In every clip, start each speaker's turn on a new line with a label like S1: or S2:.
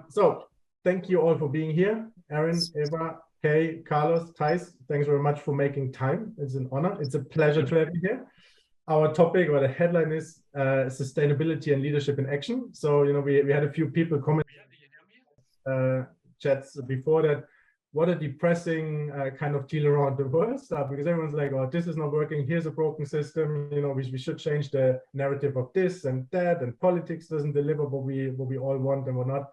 S1: So thank you all for being here. Erin, Eva, Kaye, Carlos, Thijs, thanks very much for making time. It's an honor. It's a pleasure to have you here. Our topic or the headline is sustainability and leadership in action. So, we had a few people comment chats before that. What a depressing kind of deal around the world stuff, because everyone's like, oh, this is not working. Here's a broken system. We should change the narrative of this and that, and politics doesn't deliver what we all want and whatnot.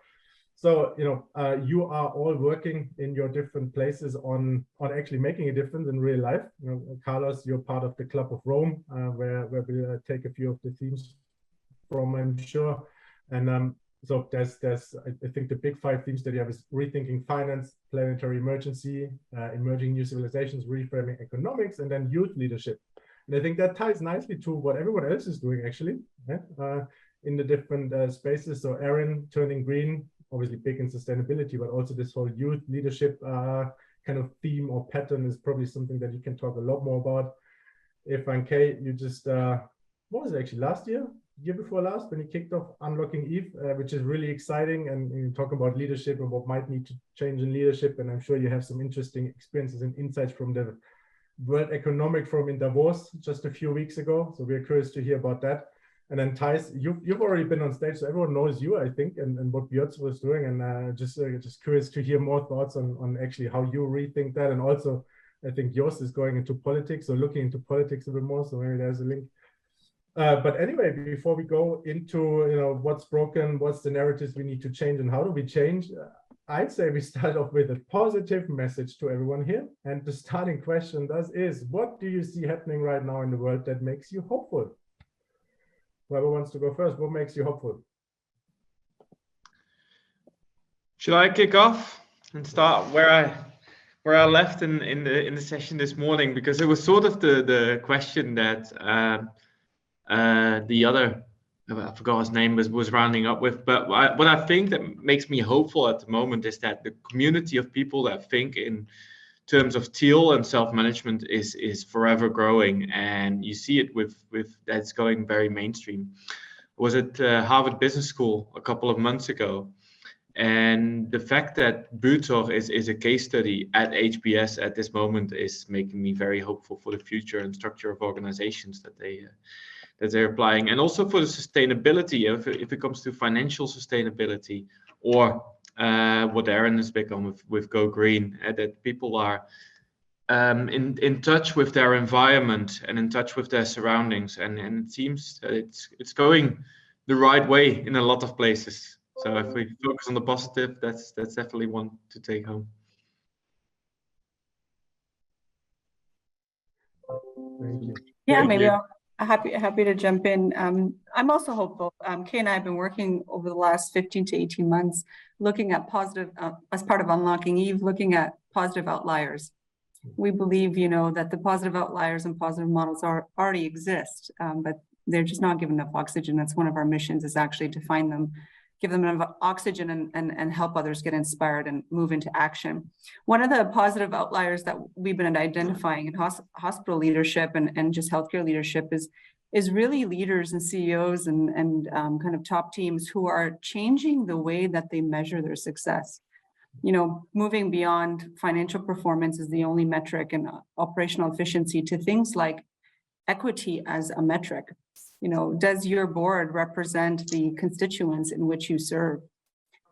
S1: So, you are all working in your different places on actually making a difference in real life. Carlos, you're part of the Club of Rome, where we'll take a few of the themes from, I'm sure. And so there's I think the big 5 themes that you have is rethinking finance, planetary emergency, emerging new civilizations, reframing economics, and then youth leadership. And I think that ties nicely to what everyone else is doing actually, in the different spaces. So Erin, turning green, obviously big in sustainability, but also this whole youth leadership kind of theme or pattern is probably something that you can talk a lot more about. If and Kaye, you just, what was it actually, last year before last, when you kicked off Unlocking Eve, which is really exciting, and you talk about leadership and what might need to change in leadership. And I'm sure you have some interesting experiences and insights from the World Economic Forum in Davos just a few weeks ago. So we're curious to hear about that. And then Thijs, you've already been on stage, so everyone knows you, I think, and what Björn was doing. And just curious to hear more thoughts on actually how you rethink that. And also, I think yours is going into politics, or looking into politics a bit more. So maybe there's a link. But anyway, before we go into what's broken, what's the narratives we need to change, and how do we change, I'd say we start off with a positive message to everyone here. And the starting question is, what do you see happening right now in the world that makes you hopeful? Whoever wants to go first, what makes you hopeful?
S2: Should I kick off and start where I left in the session this morning? Because it was sort of the question that the other, I forgot his name, was rounding up with. But what I think that makes me hopeful at the moment is that the community of people that think in terms of teal and self-management is forever growing, and you see it with that's going very mainstream. I was at Harvard Business School a couple of months ago, and the fact that Vitug is a case study at HBS at this moment is making me very hopeful for the future and structure of organizations that they're applying, and also for the sustainability if it comes to financial sustainability, or what Erin has become with Go Green, that people are in touch with their environment and in touch with their surroundings, and it seems that it's going the right way in a lot of places. So if we focus on the positive, that's definitely one to take home.
S1: Thank you.
S3: Yeah, maybe I'm happy to jump in. I'm also hopeful. Kaye and I have been working over the last 15 to 18 months looking at positive, as part of Unlocking Eve, looking at positive outliers. We believe, that the positive outliers and positive models already exist, but they're just not given enough oxygen. That's one of our missions, is actually to find them, give them enough oxygen, and help others get inspired and move into action. One of the positive outliers that we've been identifying in hospital leadership and just healthcare leadership is really leaders and CEOs and kind of top teams who are changing the way that they measure their success. Moving beyond financial performance as the only metric and operational efficiency to things like equity as a metric. Does your board represent the constituents in which you serve?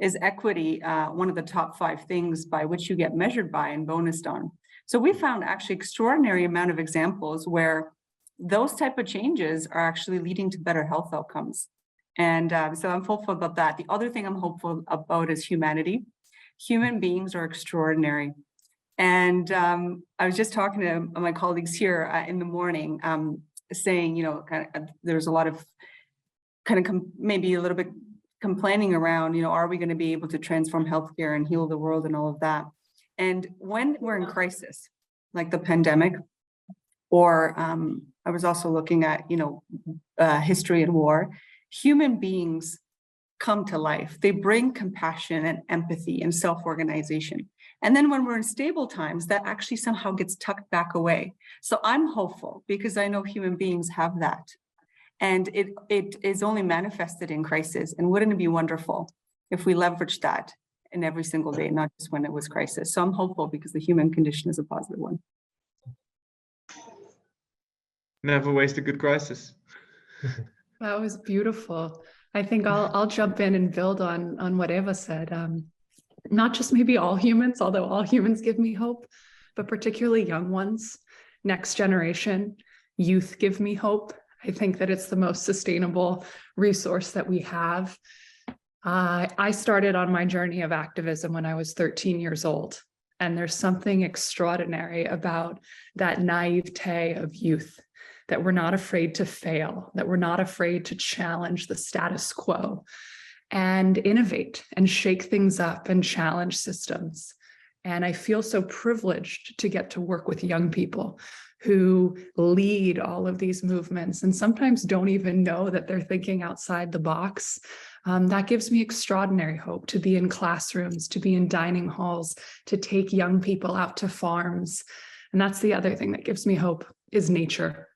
S3: Is equity one of the top 5 things by which you get measured by and bonused on? So we found actually extraordinary amount of examples where those type of changes are actually leading to better health outcomes. And so I'm hopeful about that. The other thing I'm hopeful about is humanity. Human beings are extraordinary. And I was just talking to my colleagues here in the morning, saying, there's a lot of maybe a little bit complaining around, are we going to be able to transform healthcare and heal the world and all of that? And when we're in crisis, like the pandemic, or I was also looking at, history and war, human beings come to life. They bring compassion and empathy and self-organization. And then when we're in stable times, that actually somehow gets tucked back away. So I'm hopeful because I know human beings have that. And it is only manifested in crisis. And wouldn't it be wonderful if we leverage that in every single day, not just when it was crisis. So I'm hopeful because the human condition is a positive one.
S2: Never waste a good crisis.
S4: That was beautiful. I think I'll jump in and build on what Eva said. Not just maybe all humans, although all humans give me hope, but particularly young ones, next generation, youth give me hope. I think that it's the most sustainable resource that we have. I started on my journey of activism when I was 13 years old, and there's something extraordinary about that naivete of youth, that we're not afraid to fail, that we're not afraid to challenge the status quo and innovate and shake things up and challenge systems. And I feel so privileged to get to work with young people who lead all of these movements and sometimes don't even know that they're thinking outside the box. That gives me extraordinary hope to be in classrooms, to be in dining halls, to take young people out to farms. And that's the other thing that gives me hope is nature.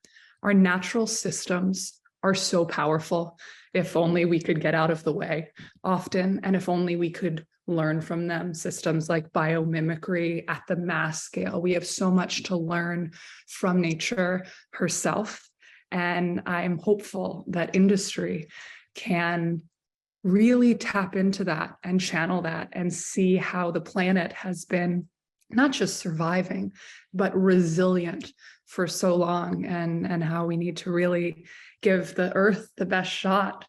S4: Our natural systems are so powerful. If only we could get out of the way often, and if only we could learn from them, systems like biomimicry at the mass scale. We have so much to learn from nature herself. And I'm hopeful that industry can really tap into that and channel that and see how the planet has been not just surviving, but resilient for so long, and how we need to really give the earth the best shot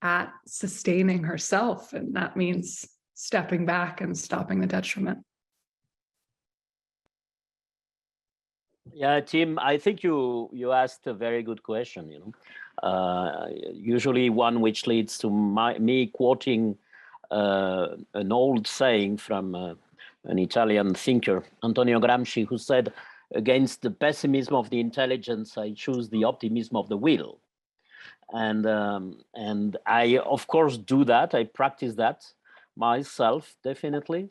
S4: at sustaining herself. And that means stepping back and stopping the detriment.
S5: Yeah, Tim, I think you asked a very good question, usually one which leads to me quoting an old saying from an Italian thinker, Antonio Gramsci, who said, "Against the pessimism of the intelligence, I choose the optimism of the will." And I, of course, do that. I practice that myself, definitely.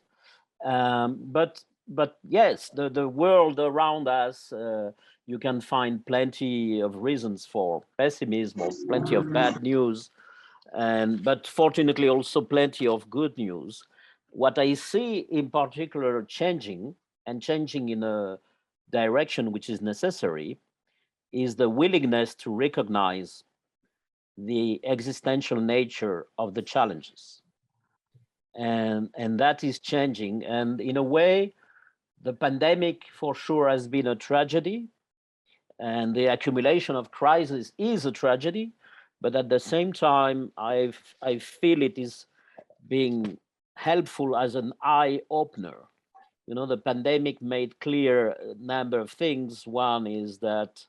S5: But yes, the world around us, you can find plenty of reasons for pessimism or plenty of bad news, but fortunately also plenty of good news. What I see in particular changing in a direction which is necessary is the willingness to recognize the existential nature of the challenges. And that is changing. And in a way, the pandemic for sure has been a tragedy, and the accumulation of crises is a tragedy. But at the same time, I feel it is being helpful as an eye opener. The pandemic made clear a number of things. One is that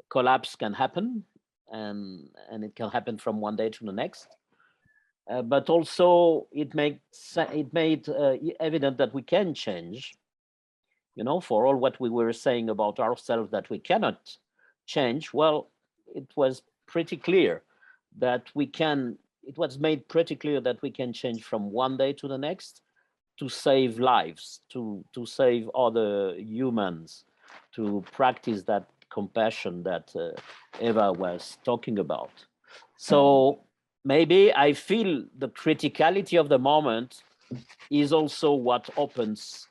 S5: collapse can happen, and it can happen from one day to the next. But also it made evident that we can change. For all what we were saying about ourselves that we cannot change, well, it was pretty clear that we can. It was made pretty clear that we can change from one day to the next to save lives, to save other humans, to practice that compassion that Eva was talking about. So maybe I feel the criticality of the moment is also what opens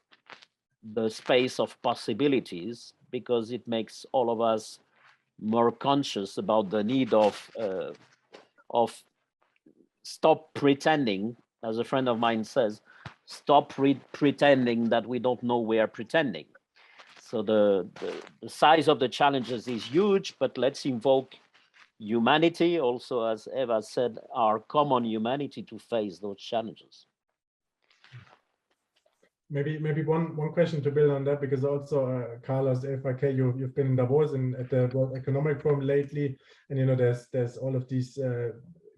S5: the space of possibilities, because it makes all of us more conscious about the need of stop pretending, as a friend of mine says, stop pretending that we don't know we are pretending. So the size of the challenges is huge, but let's invoke humanity also, as Eva said, our common humanity to face those challenges.
S1: Maybe one question to build on that, because also Carlos, Eva, Kaye, you've been in Davos and at the World Economic Forum lately, and there's all of these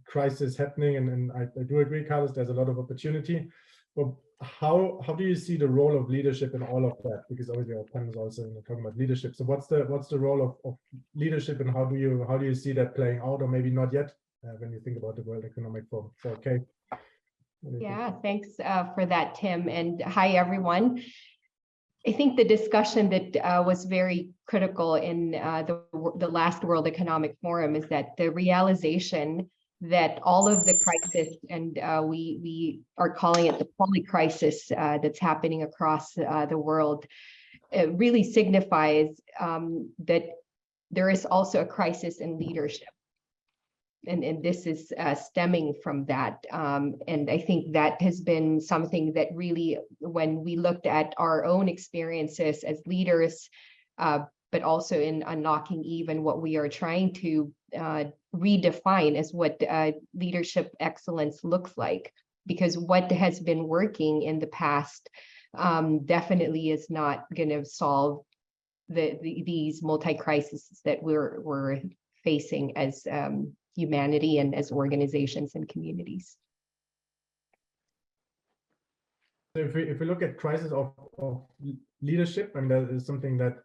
S1: crises happening, and I do agree, Carlos, there's a lot of opportunity. But how do you see the role of leadership in all of that? Because obviously our panel is also talking about leadership. So what's the role of leadership, and how do you see that playing out, or maybe not yet when you think about the World Economic Forum? So okay.
S6: Yeah, thanks for that, Tim, and hi everyone. I think the discussion that was very critical in the last World Economic Forum is that the realization that all of the crisis, and we are calling it the polycrisis that's happening across the world, it really signifies that there is also a crisis in leadership. And this is stemming from that. And I think that has been something that really, when we looked at our own experiences as leaders, but also in Unlocking Eve and what we are trying to redefine as what leadership excellence looks like. Because what has been working in the past definitely is not going to solve these multi-crises that we're facing as humanity and as organizations and communities.
S1: So if we look at crisis of leadership, I mean, that is something that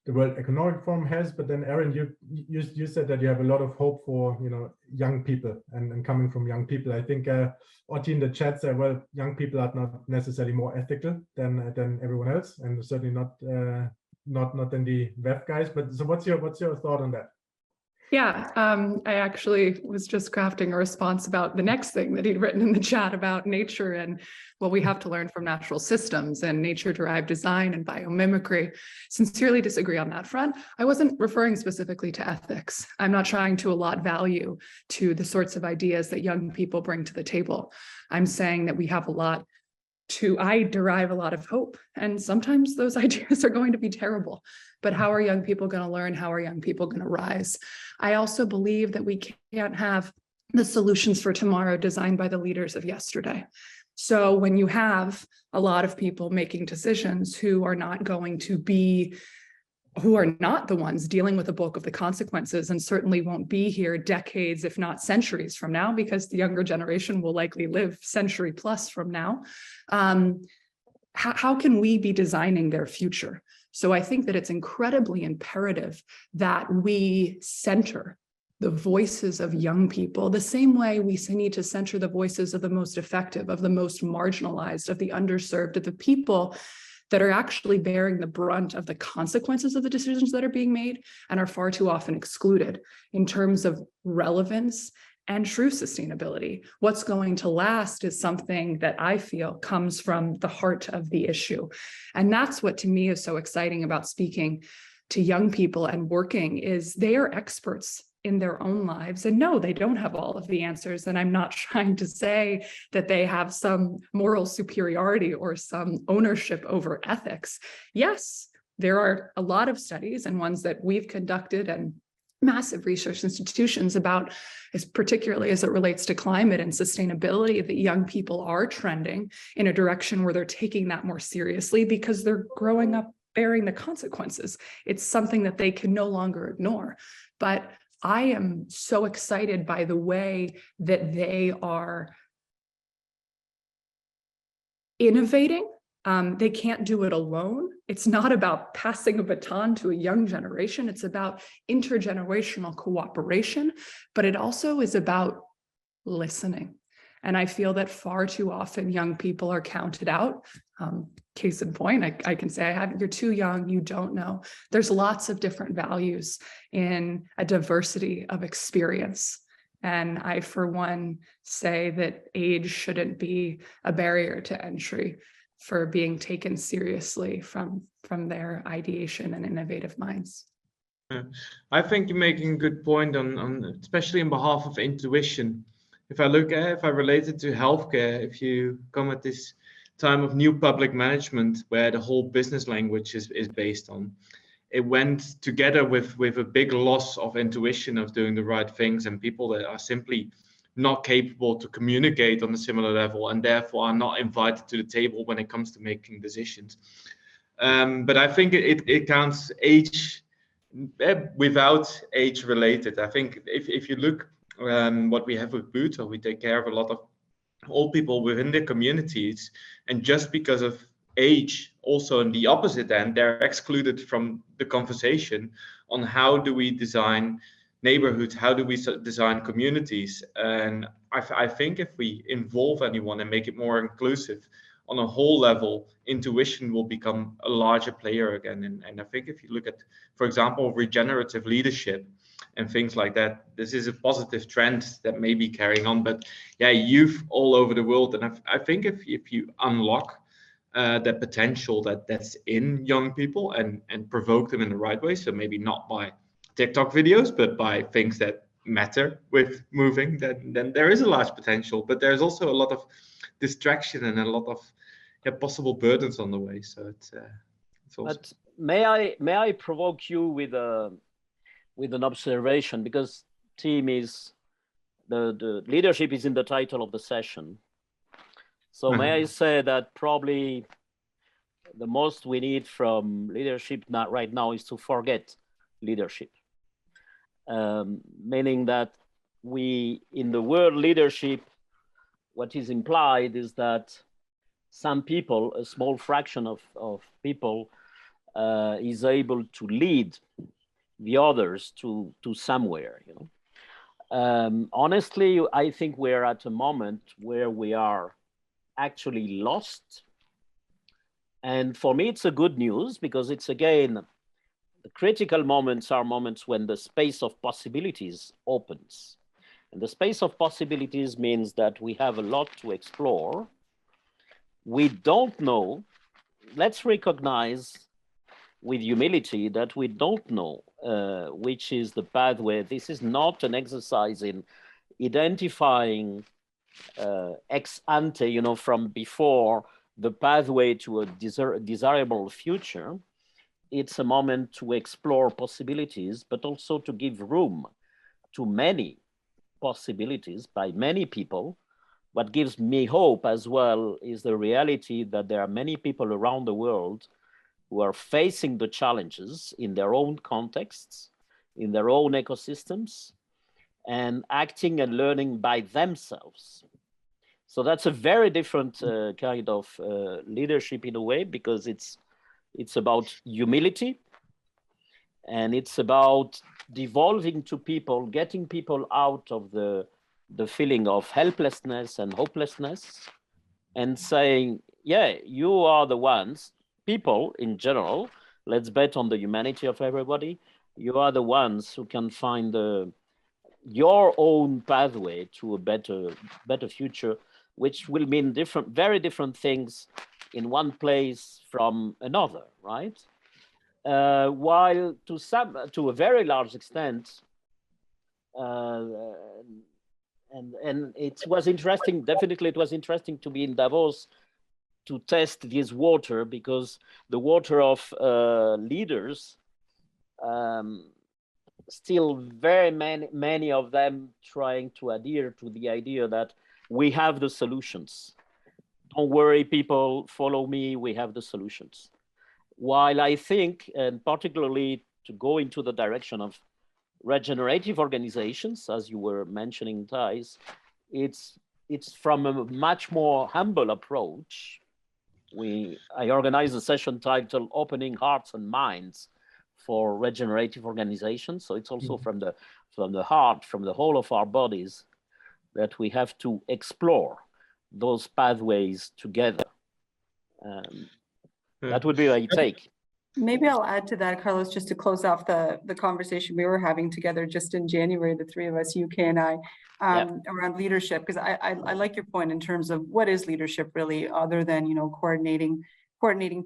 S1: the World Economic Forum has, but then Erin, you said that you have a lot of hope for, you know, young people and coming from young people. I think Otti in the chat said, well, young people are not necessarily more ethical than everyone else, and certainly not than the WEF guys. But so what's your thought on that?
S4: Yeah, I actually was just crafting a response about the next thing that he'd written in the chat about nature and what we have to learn from natural systems and nature-derived design and biomimicry. Sincerely disagree on that front. I wasn't referring specifically to ethics. I'm not trying to allot value to the sorts of ideas that young people bring to the table. I'm saying that we have a lot I derive a lot of hope, and sometimes those ideas are going to be terrible. But how are young people going to learn? How are young people going to rise? I also believe that we can't have the solutions for tomorrow designed by the leaders of yesterday. So when you have a lot of people making decisions who are not the ones dealing with the bulk of the consequences, and certainly won't be here decades, if not centuries from now, because the younger generation will likely live century plus from now. How can we be designing their future? So I think that it's incredibly imperative that we center the voices of young people the same way we need to center the voices of the most effective, of the most marginalized, of the underserved, of the people that are actually bearing the brunt of the consequences of the decisions that are being made and are far too often excluded in terms of relevance and true sustainability. What's going to last is something that I feel comes from the heart of the issue. And that's what to me is so exciting about speaking to young people and working, is they are experts in their own lives. And no, they don't have all of the answers. And I'm not trying to say that they have some moral superiority or some ownership over ethics. Yes, there are a lot of studies and ones that we've conducted and massive research institutions about, particularly as it relates to climate and sustainability, that young people are trending in a direction where they're taking that more seriously because they're growing up bearing the consequences. It's something that they can no longer ignore. But I am so excited by the way that they are innovating. They can't do it alone. It's not about passing a baton to a young generation. It's about intergenerational cooperation, but it also is about listening. And I feel that far too often young people are counted out. Case in point, I can say, you're too young, you don't know. There's lots of different values in a diversity of experience. And I, for one, say that age shouldn't be a barrier to entry for being taken seriously from their ideation and innovative minds.
S2: Yeah. I think you're making a good point on especially on behalf of intuition. If I relate it to healthcare, if you come at this time of new public management where the whole business language is based on, it went together with a big loss of intuition of doing the right things, and people that are simply not capable to communicate on a similar level and therefore are not invited to the table when it comes to making decisions. But I think it counts age without age related. I think if you look what we have with Buto, we take care of a lot of old people within the communities, and just because of age, also on the opposite end, they're excluded from the conversation on how do we design neighborhoods, how do we design communities. And I think if we involve anyone and make it more inclusive on a whole level, intuition will become a larger player again. And I think if you look at, for example, regenerative leadership, and things like that. This is a positive trend that may be carrying on, but yeah, youth all over the world. And I think if you unlock that potential that's in young people and provoke them in the right way, so maybe not by TikTok videos, but by things that matter with moving, then there is a large potential, but there's also a lot of distraction and a lot of possible burdens on the way. So it's also...
S5: But may I provoke you with an observation, because team is the leadership is in the title of the session. So may I say that probably the most we need from leadership right now is to forget leadership. Meaning that in the word leadership, what is implied is that some people, a small fraction of people, is able to lead the others to somewhere, you know. Honestly, I think we're at a moment where we are actually lost. And for me, it's a good news, because it's, again, the critical moments are moments when the space of possibilities opens. And the space of possibilities means that we have a lot to explore. We don't know. Let's recognize with humility that we don't know which is the pathway. This is not an exercise in identifying ex ante, you know, from before, the pathway to a desirable future. It's a moment to explore possibilities, but also to give room to many possibilities by many people. What gives me hope as well is the reality that there are many people around the world who are facing the challenges in their own contexts, in their own ecosystems, and acting and learning by themselves. So that's a very different kind of leadership in a way, because it's about humility, and it's about devolving to people, getting people out of the feeling of helplessness and hopelessness, and saying, yeah, you are the ones, people in general, let's bet on the humanity of everybody. You are the ones who can find your own pathway to a better future, which will mean very different things in one place from another, right? While to a very large extent, and it was interesting, definitely it was interesting to be in Davos to test this water, because the water of leaders, still very many of them trying to adhere to the idea that we have the solutions. Don't worry, people, follow me, we have the solutions. While I think, and particularly to go into the direction of regenerative organizations, as you were mentioning, Thijs, it's from a much more humble approach. I organized a session titled Opening Hearts and Minds for Regenerative Organizations. So it's also from the heart, from the whole of our bodies, that we have to explore those pathways together. That would be my take.
S3: Maybe I'll add to that, Carlos, just to close off the conversation we were having together just in January, the three of us, you, Kaye, and I, around leadership, because I like your point in terms of what is leadership really, other than, you know, coordinating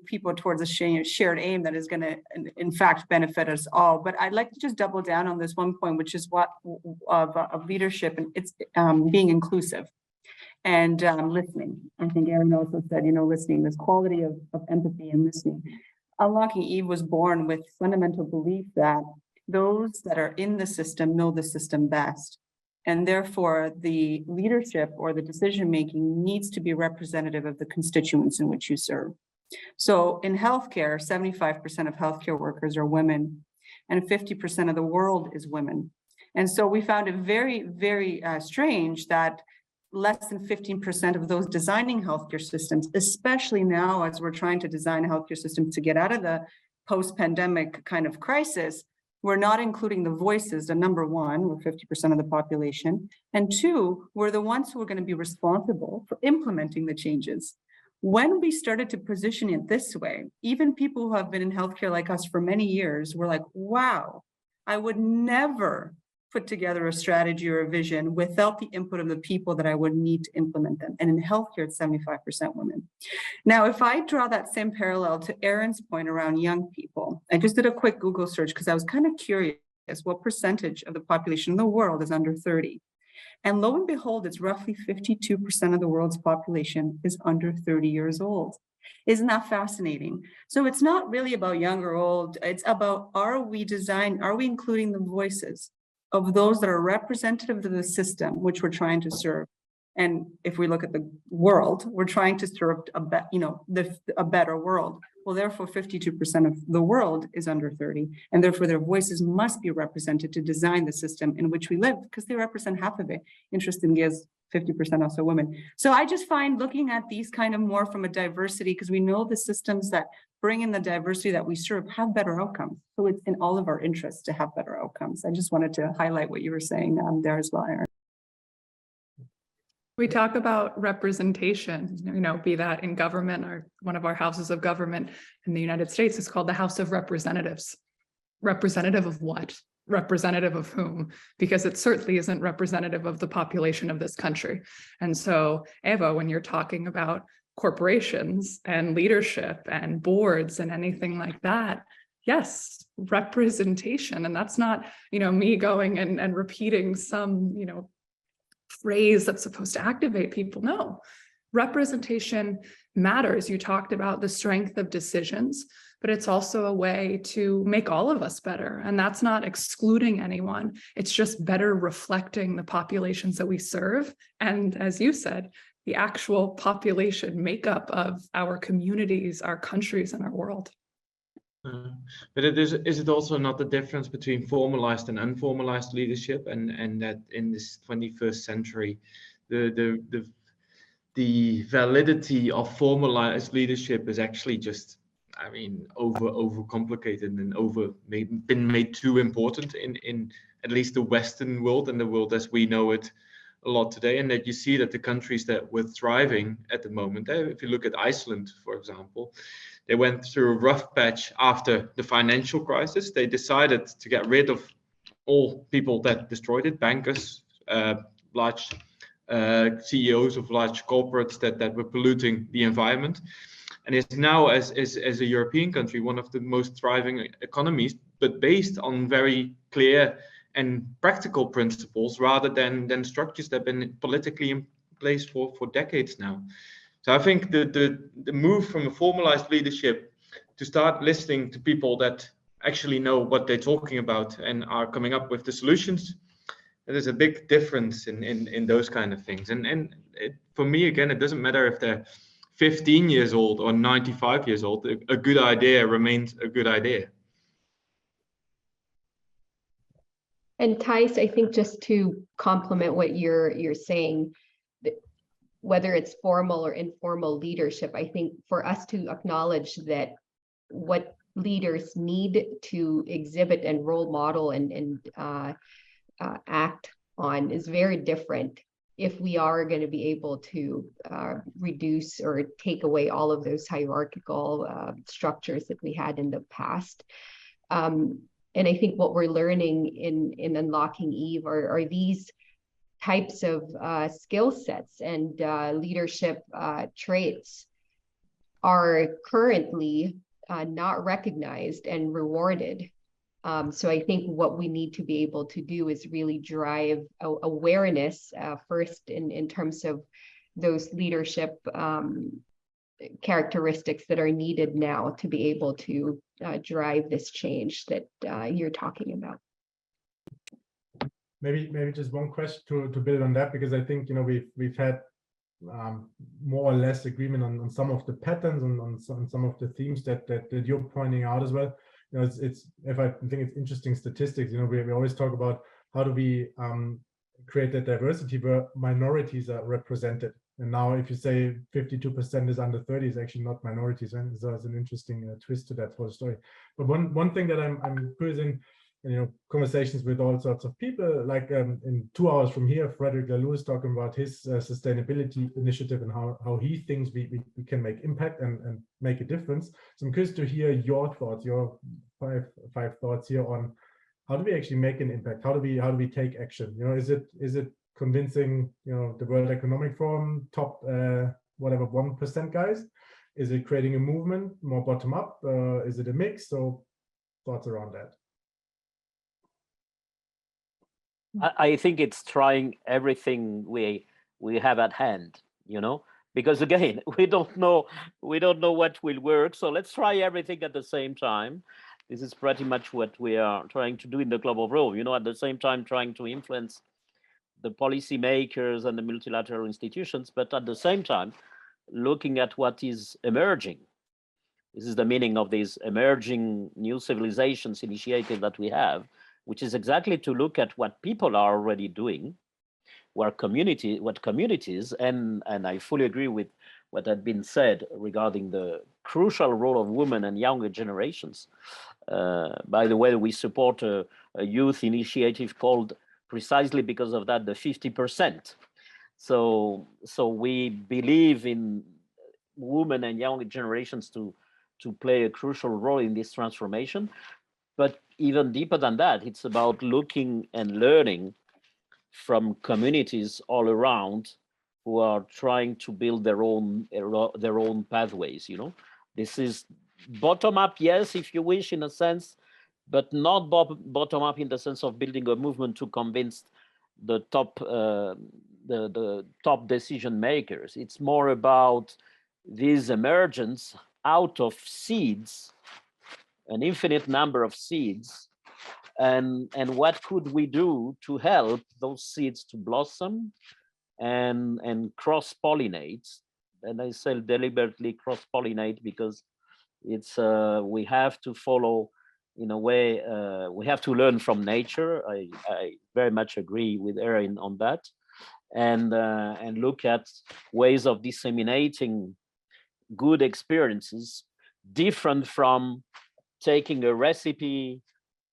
S3: people towards a shared aim that is going to, in fact, benefit us all. But I'd like to just double down on this one point, which is what of leadership, and it's being inclusive and listening. I think Erin also said, you know, listening, this quality of empathy and listening. Unlocking Eve was born with fundamental belief that those that are in the system know the system best. And therefore, the leadership or the decision-making needs to be representative of the constituents in which you serve. So in healthcare, 75% of healthcare workers are women, and 50% of the world is women. And so we found it very, very strange that less than 15% of those designing healthcare systems, especially now as we're trying to design a healthcare system to get out of the post-pandemic kind of crisis, we're not including the voices. The number one, we're 50% of the population. And two, we're the ones who are going to be responsible for implementing the changes. When we started to position it this way, even people who have been in healthcare like us for many years were like, wow, I would never put together a strategy or a vision without the input of the people that I would need to implement them. And in healthcare, it's 75% women. Now, if I draw that same parallel to Erin's point around young people, I just did a quick Google search because I was kind of curious what percentage of the population in the world is under 30. And lo and behold, it's roughly 52% of the world's population is under 30 years old. Isn't that fascinating? So it's not really about young or old. It's about, are we including the voices of those that are representative of the system which we're trying to serve? And if we look at the world, we're trying to serve a better world. Well, therefore, 52% of the world is under 30, and therefore their voices must be represented to design the system in which we live, because they represent half of it. Interestingly, is 50% also women. So I just find looking at these kind of more from a diversity, because we know the systems that bring in the diversity that we serve have better outcomes. So it's in all of our interests to have better outcomes. I just wanted to highlight what you were saying there as well, Erin.
S4: We talk about representation, be that in government, or one of our houses of government in the United States is called the House of Representatives. Representative of what? Representative of whom? Because it certainly isn't representative of the population of this country. And so, Eva, when you're talking about corporations and leadership and boards and anything like that, yes, representation. And that's not, me going and repeating some, phrase that's supposed to activate people. No, representation matters. You talked about the strength of decisions, but it's also a way to make all of us better. And that's not excluding anyone. It's just better reflecting the populations that we serve. And as you said, the actual population makeup of our communities, our countries, and our world.
S2: But is it also not the difference between formalized and unformalized leadership, and that in this 21st century, the validity of formalized leadership is actually just, overcomplicated and been made too important in at least the Western world and the world as we know it a lot today, and that you see that the countries that were thriving at the moment, if you look at Iceland, for example, they went through a rough patch after the financial crisis. They decided to get rid of all people that destroyed it, bankers, large CEOs of large corporates that were polluting the environment. And it's now, as a European country, one of the most thriving economies, but based on very clear and practical principles rather than structures that have been politically in place for decades now. So I think the move from a formalized leadership to start listening to people that actually know what they're talking about and are coming up with the solutions, there's a big difference in those kind of things. And for me, again, it doesn't matter if they're 15 years old or 95 years old, a good idea remains a good idea.
S6: And Thijs, I think just to complement what you're saying, whether it's formal or informal leadership, I think for us to acknowledge that what leaders need to exhibit and role model and act on is very different if we are going to be able to reduce or take away all of those hierarchical structures that we had in the past. And I think what we're learning in Unlocking Eve are these types of skill sets and leadership traits are currently not recognized and rewarded. So I think what we need to be able to do is really drive awareness first in terms of those leadership characteristics that are needed now to be able to drive this change that you're talking about.
S1: Maybe just one question to build on that, because I think we've had more or less agreement on some of the patterns and on some of the themes that you're pointing out as well. It's if I think it's interesting statistics. We always talk about how do we create that diversity where minorities are represented. And now, if you say 52% is under 30, is actually not minorities, and so it's an interesting twist to that whole story. But one thing that I'm curious in conversations with all sorts of people, like in 2 hours from here, Frederick Laloux is talking about his sustainability initiative and how he thinks we can make impact and make a difference. So I'm curious to hear your thoughts, your five thoughts here on how do we actually make an impact? How do we take action? You know, is it convincing, you know, the World Economic Forum top whatever 1% guys? Is it creating a movement more bottom up? Is it a mix? So thoughts around that.
S5: I think it's trying everything we have at hand, you know, because again, we don't know what will work. So let's try everything at the same time. This is pretty much what we are trying to do in the Club of Rome, you know, at the same time trying to influence the policymakers and the multilateral institutions, but at the same time looking at what is emerging. This is the meaning of these emerging new civilizations initiative that we have, which is exactly to look at what people are already doing, what communities, and I fully agree with what had been said regarding the crucial role of women and younger generations. By the way, we support a youth initiative called, precisely because of that, the 50%. So we believe in women and younger generations to play a crucial role in this transformation. But even deeper than that, it's about looking and learning from communities all around who are trying to build their own pathways. You know, this is bottom up, yes, if you wish, in a sense, but not bottom up in the sense of building a movement to convince the top the top decision makers. It's more about this emergence out of seeds, an infinite number of seeds, and what could we do to help those seeds to blossom and cross-pollinate. And I say deliberately cross-pollinate because it's we have to follow, in a way, we have to learn from nature. I very much agree with Erin on that, and look at ways of disseminating good experiences, different from taking a recipe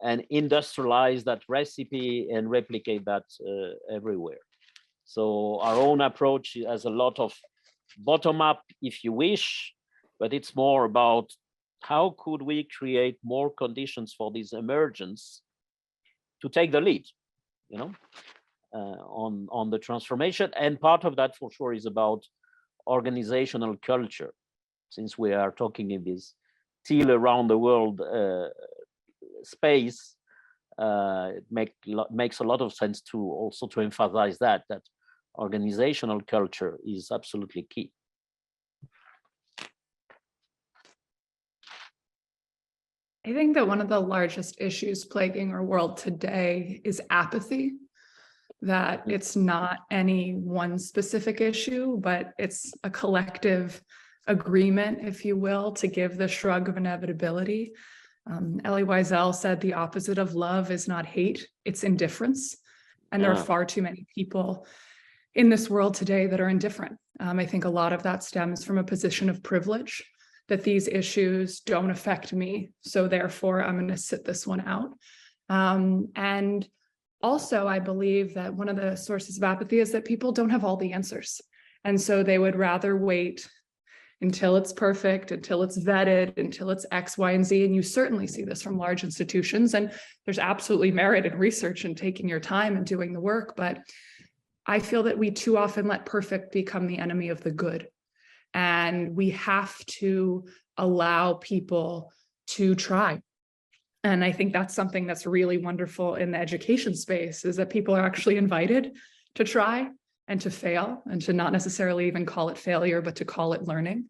S5: and industrialize that recipe and replicate that everywhere. So our own approach has a lot of bottom up, if you wish, but it's more about how could we create more conditions for this emergence to take the lead, you know, on the transformation. And part of that for sure is about organizational culture, since we are talking in this teal around the world space. It makes a lot of sense to also to emphasize that organizational culture is absolutely key.
S4: I think that one of the largest issues plaguing our world today is apathy, that it's not any one specific issue, but it's a collective agreement, if you will, to give the shrug of inevitability. Elie Wiesel said the opposite of love is not hate, it's indifference. And there are far too many people in this world today that are indifferent. I think a lot of that stems from a position of privilege, that these issues don't affect me, so therefore I'm going to sit this one out. And also, I believe that one of the sources of apathy is that people don't have all the answers. And so they would rather wait until it's perfect, until it's vetted, until it's X, Y, and Z. And you certainly see this from large institutions. And there's absolutely merit in research and taking your time and doing the work. But I feel that we too often let perfect become the enemy of the good. And we have to allow people to try. And I think that's something that's really wonderful in the education space, is that people are actually invited to try and to fail, and to not necessarily even call it failure, but to call it learning.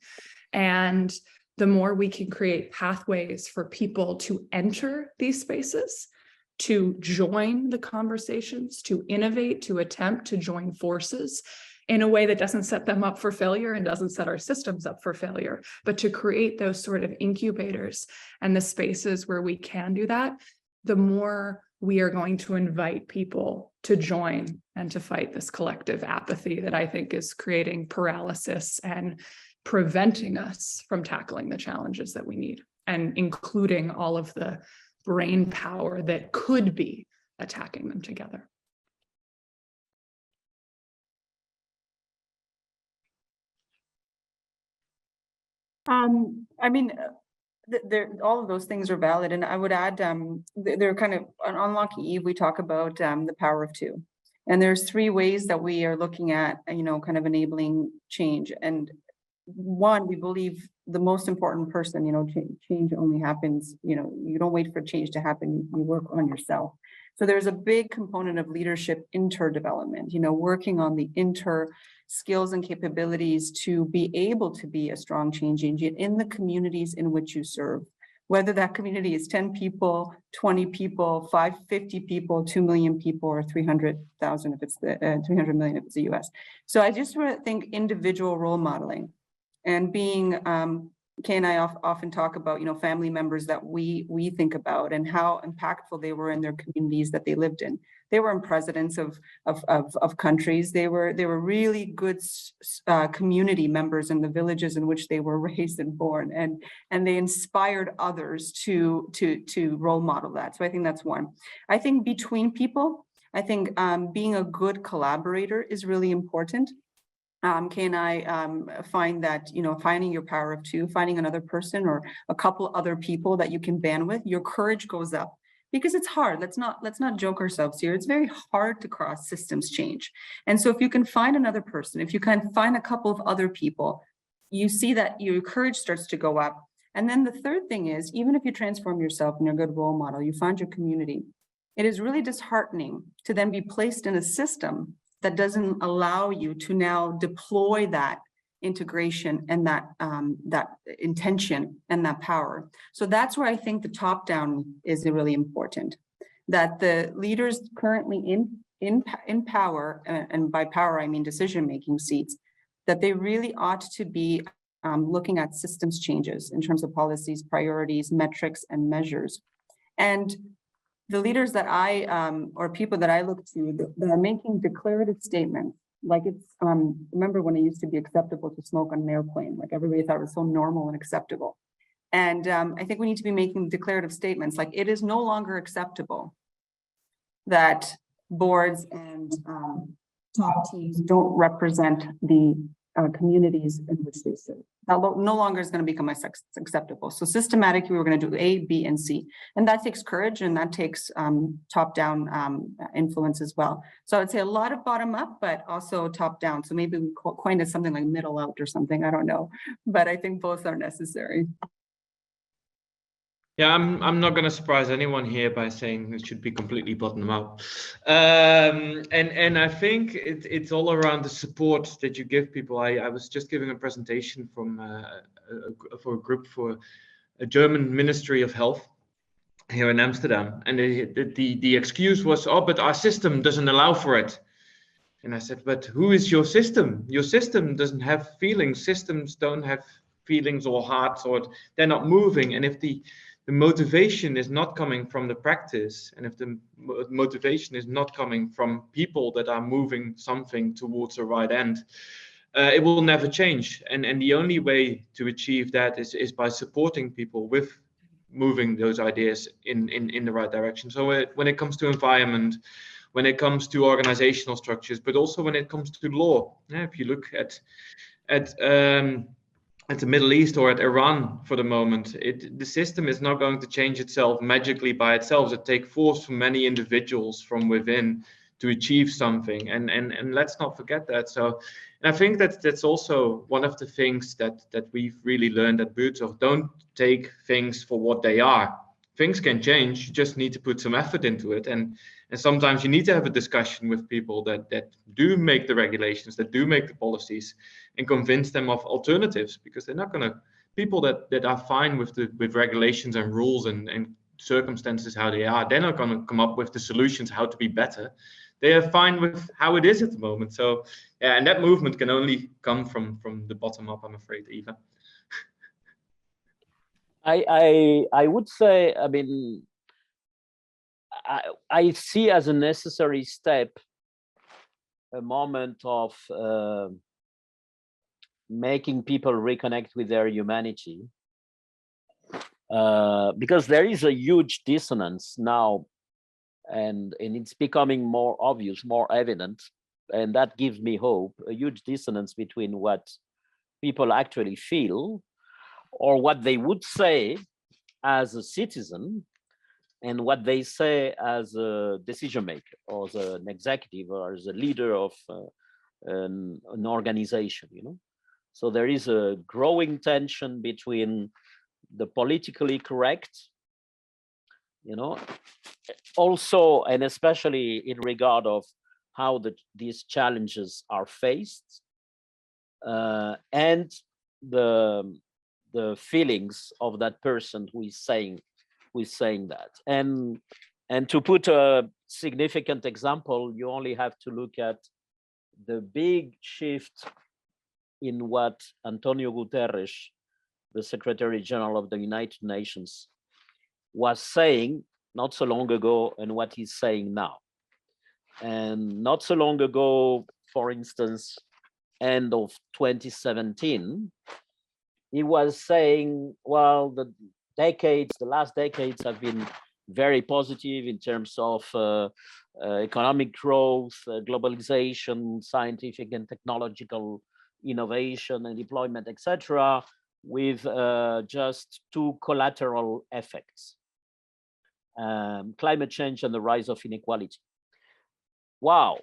S4: And the more we can create pathways for people to enter these spaces, to join the conversations, to innovate, to attempt to join forces in a way that doesn't set them up for failure and doesn't set our systems up for failure, but to create those sort of incubators and the spaces where we can do that, the more we are going to invite people to join and to fight this collective apathy that I think is creating paralysis and preventing us from tackling the challenges that we need, and including all of the brain power that could be attacking them together.
S3: I mean, all of those things are valid. And I would add, they're kind of on Unlocking Eve, we talk about the power of two. And there's 3 ways that we are looking at, kind of enabling change. And one, we believe the most important person, change only happens, you don't wait for change to happen, you work on yourself. So there's a big component of leadership interdevelopment, working on the skills and capabilities to be able to be a strong change agent in the communities in which you serve, whether that community is 10 people, 20 people, 50 people, 2 million people, or 300,000 if it's the 300 million if it's the US. So I just want to think individual role modeling and being, Kaye and I often talk about, family members that we think about and how impactful they were in their communities that they lived in. They were in presidents of countries. They were really good community members in the villages in which they were raised and born, and they inspired others to role model that. So I think that's one. I think between people, I think being a good collaborator is really important. Kaye and I find that, finding your power of two, finding another person or a couple other people that you can band with, your courage goes up because it's hard. Let's not joke ourselves here. It's very hard to cross systems change. And so if you can find another person, if you can find a couple of other people, you see that your courage starts to go up. And then the third thing is, even if you transform yourself and you're a good role model, you find your community, it is really disheartening to then be placed in a system that doesn't allow you to now deploy that integration and that intention and that power. So that's where I think the top down is really important, that the leaders currently in power, and by power I mean decision-making seats, that they really ought to be looking at systems changes in terms of policies, priorities, metrics, and measures. And the leaders that or people that I look to that are making declarative statements, like it's, remember when it used to be acceptable to smoke on an airplane, like everybody thought it was so normal and acceptable. And I think we need to be making declarative statements, like it is no longer acceptable that boards and top teams don't represent the communities in which they serve. That no longer is going to become acceptable. So systematically, we're going to do A, B, and C. And that takes courage and that takes top-down influence as well. So I would say a lot of bottom-up, but also top-down. So maybe we coined it something like middle-out or something, I don't know. But I think both are necessary.
S2: Yeah, I'm not going to surprise anyone here by saying it should be completely bottom up, and I think it's all around the support that you give people. I was just giving a presentation for a group for a German Ministry of Health here in Amsterdam, and the excuse was, oh, but our system doesn't allow for it. And I said, but who is your system? Your system doesn't have feelings. Systems don't have feelings or hearts, or they're not moving. And if the motivation is not coming from the practice, and if the motivation is not coming from people that are moving something towards the right end, it will never change. And the only way to achieve that is by supporting people with moving those ideas in the right direction. So when it comes to environment, when it comes to organizational structures, but also when it comes to law, if you look at the Middle East or at Iran for the moment, the system is not going to change itself magically by itself. It takes force from many individuals from within to achieve something, and let's not forget that. So, and I think that's also one of the things that we've really learned at Buurtzorg. Don't take things for what they are. Things can change. You just need to put some effort into it, and sometimes you need to have a discussion with people that do make the regulations, that do make the policies, and convince them of alternatives, because they're not going to, people that are fine with regulations and rules and circumstances how they are, they're not going to come up with the solutions how to be better. They are fine with how it is at the moment. So yeah, and that movement can only come from the bottom up, I'm afraid, Eva.
S5: I would say, I mean, I see as a necessary step a moment of making people reconnect with their humanity, because there is a huge dissonance now, and it's becoming more obvious, more evident, and that gives me hope, a huge dissonance between what people actually feel or what they would say as a citizen and what they say as a decision maker or as an executive or as a leader of an organization, you know. So there is a growing tension between the politically correct, you know, also and especially in regard of how these challenges are faced, and the feelings of that person who is saying that. And to put a significant example, you only have to look at the big shift in what Antonio Guterres, the Secretary General of the United Nations, was saying not so long ago and what he's saying now. And not so long ago, for instance, end of 2017, he was saying, well, the last decades have been very positive in terms of economic growth, globalization, scientific and technological innovation and deployment, etc., with just two collateral effects: climate change and the rise of inequality. Wow,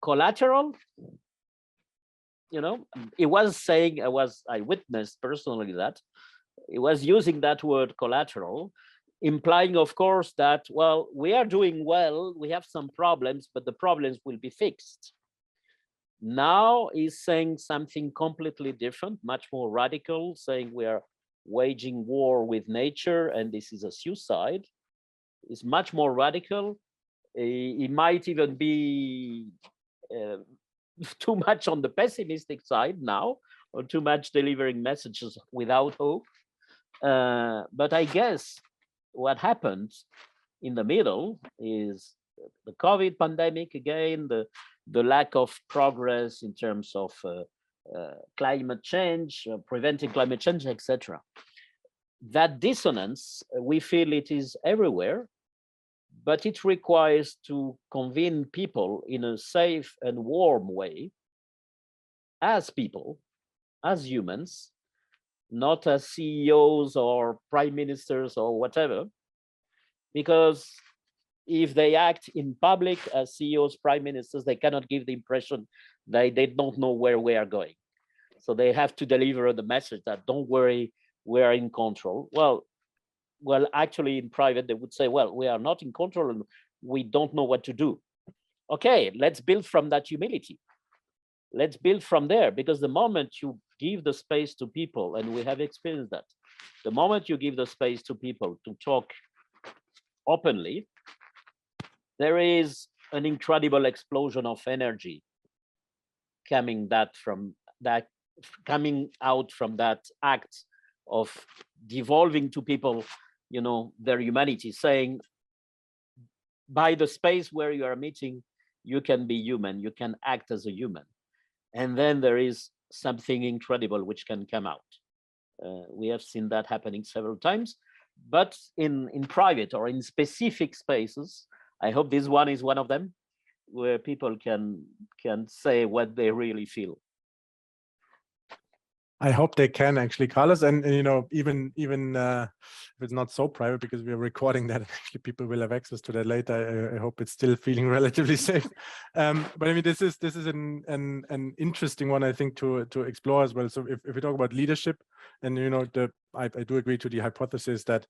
S5: collateral? You know, it was saying, I witnessed personally that it was using that word collateral, implying, of course, that, well, we are doing well, we have some problems, but the problems will be fixed. Now he's saying something completely different, much more radical, saying we are waging war with nature and this is a suicide. It's much more radical. He might even be too much on the pessimistic side now, or too much delivering messages without hope. But I guess what happened in the middle is the COVID pandemic again, the lack of progress in terms of climate change, preventing climate change, etc. That dissonance, we feel it is everywhere, but it requires to convene people in a safe and warm way, as people, as humans, not as CEOs or prime ministers or whatever, because if they act in public as CEOs, prime ministers, they cannot give the impression that they don't know where we are going. So they have to deliver the message that, don't worry, we are in control. Well, actually in private, they would say, well, we are not in control and we don't know what to do. Okay, let's build from that humility. Let's build from there, because the moment you give the space to people, and we have experienced that, the moment you give the space to people to talk openly, there is an incredible explosion of energy coming out from that act of devolving to people, you know, their humanity, saying, by the space where you are meeting, you can be human, you can act as a human. And then there is something incredible which can come out. We have seen that happening several times, but in private or in specific spaces, I hope this one is one of them, where people can say what they really feel.
S1: I hope they can, actually, Carlos, and you know, even if it's not so private, because we are recording that, actually people will have access to that later. I hope it's still feeling relatively safe. But I mean, this is an interesting one, I think, to explore as well. So if we talk about leadership, and you know, I do agree to the hypothesis that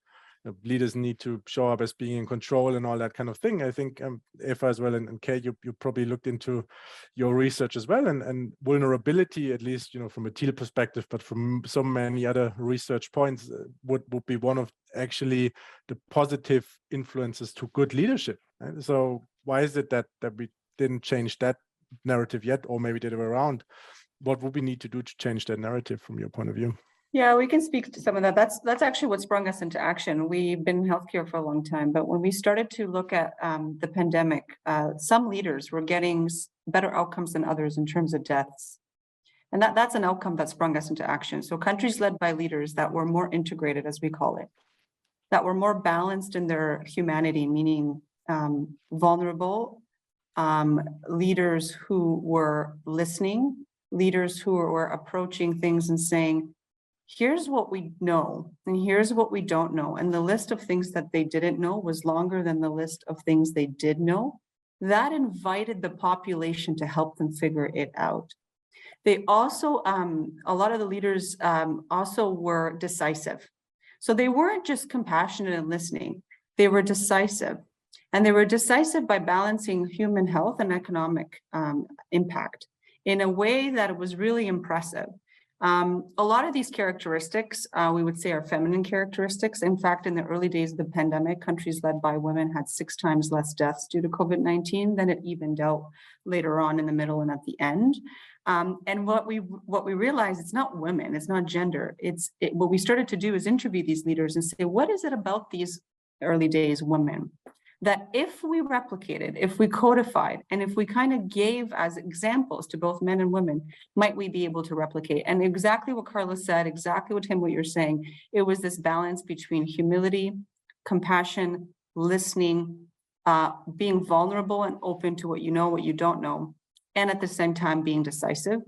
S1: leaders need to show up as being in control and all that kind of thing. I think Eva as well, and Kaye, you probably looked into your research as well, and vulnerability, at least, you know, from a teal perspective, but from so many other research points, would be one of actually the positive influences to good leadership. Right? So why is it that we didn't change that narrative yet, or maybe the other way around? What would we need to do to change that narrative from your point of view?
S3: Yeah, we can speak to some of that. That's actually what sprung us into action. We've been in healthcare for a long time, but when we started to look at the pandemic, some leaders were getting better outcomes than others in terms of deaths. And that's an outcome that sprung us into action. So countries led by leaders that were more integrated, as we call it, that were more balanced in their humanity, meaning vulnerable, leaders who were listening, leaders who were approaching things and saying, here's what we know, and here's what we don't know. And the list of things that they didn't know was longer than the list of things they did know. That invited the population to help them figure it out. They also, a lot of the leaders also were decisive. So they weren't just compassionate and listening, they were decisive. And they were decisive by balancing human health and economic impact in a way that it was really impressive. A lot of these characteristics, we would say, are feminine characteristics. In fact, in the early days of the pandemic, countries led by women had 6 times less deaths due to COVID-19 than it evened out later on in the middle and at the end. And what we realized, it's not women, it's not gender. What we started to do is interview these leaders and say, what is it about these early days women that if we replicated, if we codified, and if we kind of gave as examples to both men and women, might we be able to replicate? And exactly what Carlos said, exactly what Tim, what you're saying, it was this balance between humility, compassion, listening, being vulnerable and open to what you know, what you don't know, and at the same time being decisive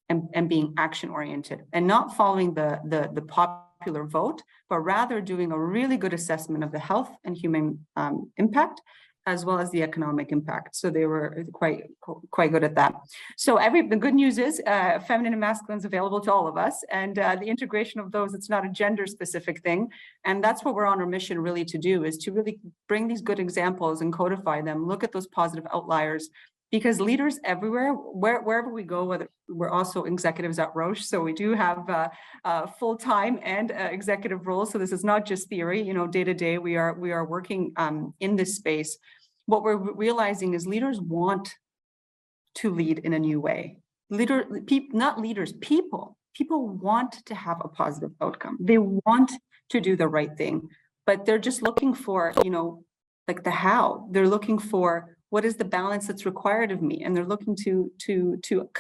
S3: and being action-oriented and not following the popular vote, but rather doing a really good assessment of the health and human impact, as well as the economic impact. So they were quite good at that. So the good news is feminine and masculine is available to all of us, and the integration of those, it's not a gender specific thing. And that's what we're on our mission really to do, is to really bring these good examples and codify them, look at those positive outliers, because leaders everywhere, wherever we go, whether we're also executives at Roche, so we do have full-time and executive roles. So this is not just theory, you know, day to day, we are working in this space. What we're realizing is leaders want to lead in a new way. People want to have a positive outcome. They want to do the right thing, but they're just looking for, you know, like the how. They're looking for, what is the balance that's required of me? And they're looking to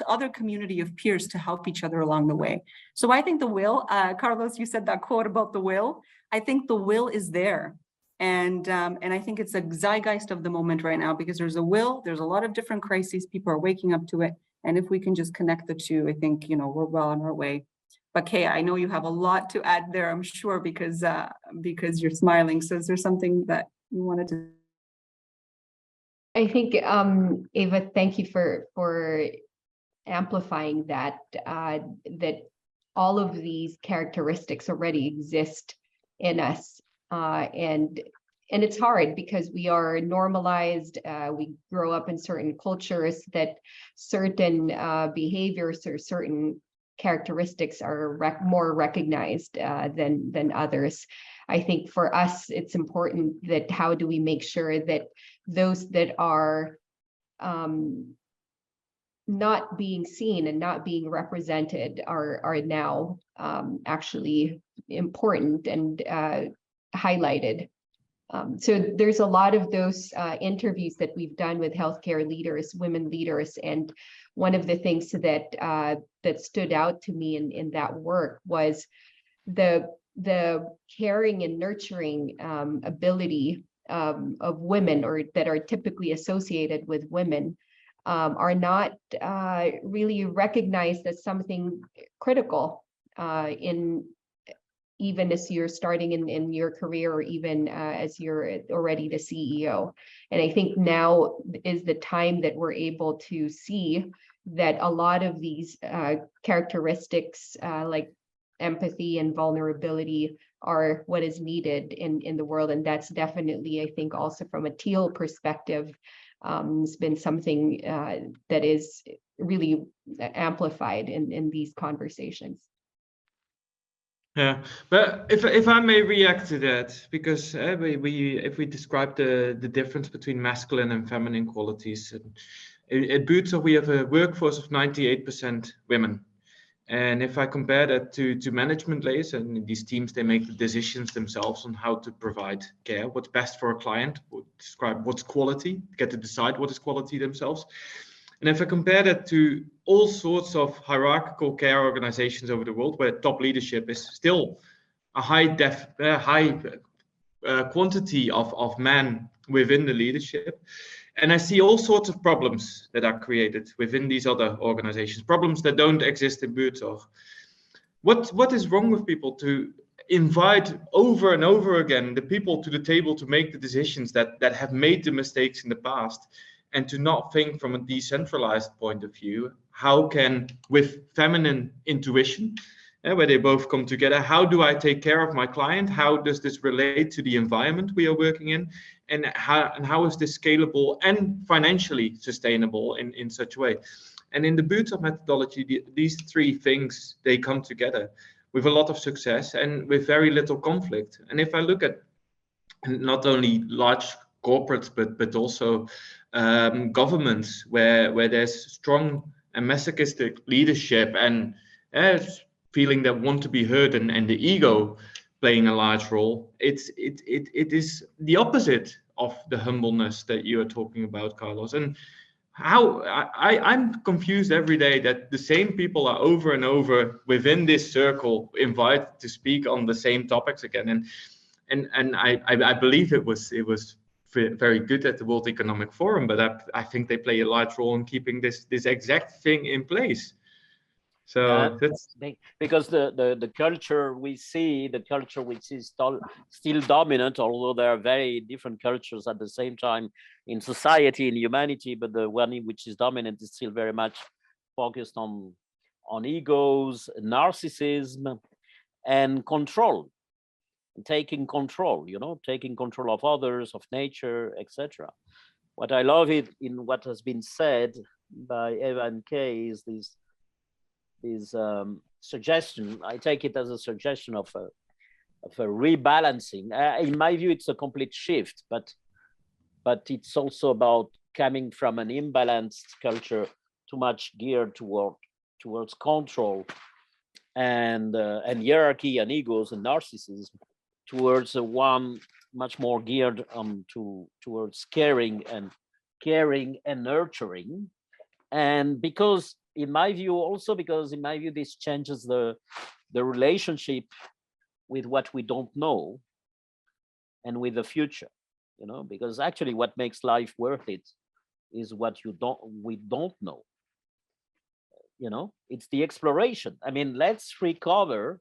S3: other community of peers to help each other along the way. So I think the will, Carlos, you said that quote about the will. I think the will is there. And I think it's a zeitgeist of the moment right now, because there's a will, there's a lot of different crises, people are waking up to it. And if we can just connect the two, I think, you know, we're well on our way. But Kaye, I know you have a lot to add there, I'm sure, because you're smiling. So is there something that you wanted to?
S6: I think, Eva, thank you for amplifying that, that all of these characteristics already exist in us. And it's hard because we are normalized, we grow up in certain cultures that certain behaviors or certain characteristics are more recognized than others. I think for us, it's important that how do we make sure that those that are not being seen and not being represented are now actually important and highlighted. So there's a lot of those interviews that we've done with healthcare leaders, women leaders, and one of the things that that stood out to me in that work was the caring and nurturing ability of women, or that are typically associated with women, are not really recognized as something critical in even as you're starting in your career, or even as you're already the CEO. And I think now is the time that we're able to see that a lot of these characteristics like empathy and vulnerability are what is needed in the world. And that's definitely, I think, also from a teal perspective, it's been something that is really amplified in these conversations.
S2: Yeah, but if I may react to that, because if we describe the difference between masculine and feminine qualities, at Vitug we have a workforce of 98% women. And if I compare that to management layers, and these teams, they make the decisions themselves on how to provide care, what's best for a client, describe what's quality, get to decide what is quality themselves. And if I compare that to all sorts of hierarchical care organizations over the world, where top leadership is still a high quantity of men within the leadership, and I see all sorts of problems that are created within these other organizations, problems that don't exist in Vitug. what is wrong with people to invite over and over again the people to the table to make the decisions that have made the mistakes in the past, and to not think from a decentralized point of view, how can, with feminine intuition, where they both come together, how do I take care of my client? How does this relate to the environment we are working in? And how is this scalable and financially sustainable in such a way? And in the boots of methodology, these three things, they come together with a lot of success and with very little conflict. And if I look at not only large corporates, but also governments where there's strong and masochistic leadership and feeling that want to be heard and the ego playing a large role, it is the opposite of the humbleness that you are talking about, Carlos. And how I'm confused every day that the same people are over and over within this circle invited to speak on the same topics again. And I believe it was very good at the World Economic Forum, but I think they play a large role in keeping this exact thing in place. So that's
S5: because the culture we see, the culture which is still dominant, although there are very different cultures at the same time in society, in humanity, but the one which is dominant is still very much focused on egos, narcissism, and control, taking control, taking control of others, of nature, etc. What I love it in what has been said by Eva and Kaye is this suggestion. I take it as a suggestion of a rebalancing. In my view, it's a complete shift, but it's also about coming from an imbalanced culture, too much geared towards control and hierarchy and egos and narcissism, towards one much more geared towards caring and nurturing. And because in my view, this changes the relationship with what we don't know and with the future, because actually what makes life worth it is what we don't know. It's the exploration. I mean, let's recover